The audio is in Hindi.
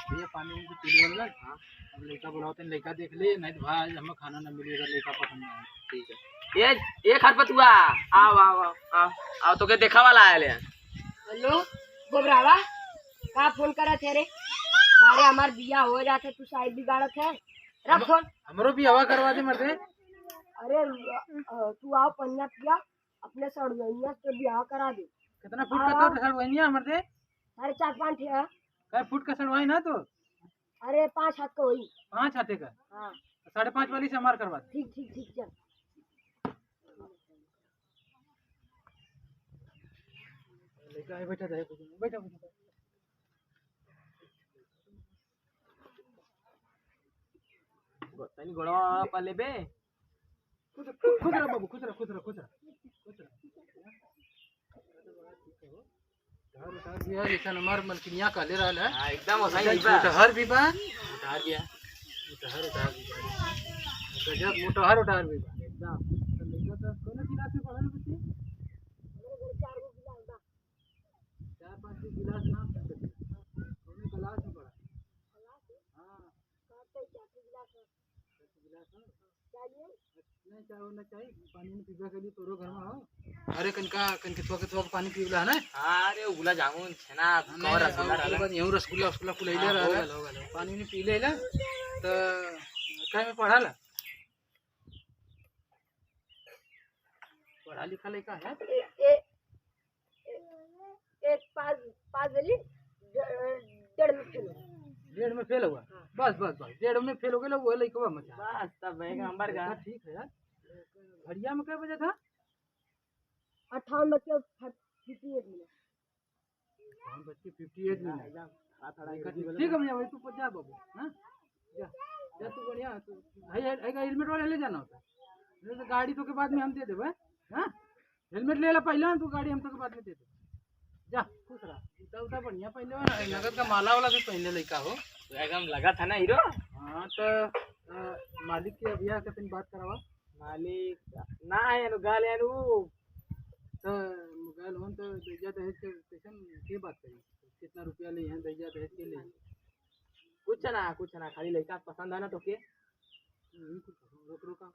भैया पानी में से पी लो। हाँ, अब लड़का बुलाओ तो लड़का देख ले, नहीं तो भाई हमें खाना ना मिले अगर लड़का पसंद ना आए। ठीक है ये खरपतुआ आओ आओ आओ आओ आओ तो के देखा वाला आयल है। हेलो गोबरावा का फोन करा थे रे सारे हमार बिया हो जाते तू शायद बिगाड़त है रख फोन। हमरो भी हवा करवा दे मर्दे। अरे तू आओ पन्ना पिया अपने सड़वैया से बियाह करा दे। कितना फुट का तो सड़वाइनिया मर्दे? 4.5 है। काय फुट का सड़वाई ना तो? अरे 5 हाथ का होई। 5 हाथे का? हाँ 5.5 वाली से हमार करवा दे। ठीक ठीक ठीक चल। लड़का है बैठा है बैठा बैठा। तनी गोड़वा पाले बे खुद रहा बाबू, खुद रहा। उधार भी है, जैसा हमार मलकिनिया का ले रहा है। हां एकदम सही है बा। उधार भी बा, उतार दिया उधार भी बा। गजब उधार भी बा एकदम। तो लड़का तो कौन क्लास में पढ़ा है बच्चे? मेरे घर 4 गिलास बा। 4-5 गिलास नाम कौन क्लास में पढ़ा? हां कहते 4 गिलास है। गिलास है। चाहिए नहीं चाहे चाहिए पानी में पीवा के लिए तोरो घर में हो। अरे कनके थोड़ा पानी पीवला है ना। अरे गुलाब जामुन छेना और रसगुल्ला रहला यूं रसगुल्ला फुलैले रहला पानी में पी लेला तो काय में पढ़ाला पढ़ा लिखा लड़का है। एक पास वाली 1.5 में फेल हुआ। 1.5 में फेल हुआ। बस 1.5 में फेल हो गया वो लड़का मचा। बस तब एक नंबर का ठीक है यार। घड़िया में क्या बजा था? 58 बच्चे 58 मिनट। हम बच्चे 58 मिनट ठीक है भैया भाई तू जा बाबू। हां जा तू बढ़िया तू भाई हेलमेट वाला ले जाना होता है तो गाड़ी तो के बाद में हम दे देबे। हां हेलमेट ले ला पहले तू गाड़ी हम तो के बाद में दे दे। जा खुश रहा। जूता बढ़िया पहले नगद का माला वाला भी पहले लड़का हो एकदम लगा था ना हीरो। हाँ तो मालिक के भैया के फिर बात करावा। मालिक ना है नु गाल है नु तो मोबाइल होन तो दैजा दहेज के स्टेशन के बात करी कितना रुपया ले हैं दैजा दहेज के ले कुछ ना खाली लड़का पसंद है ना तो के रोक रोका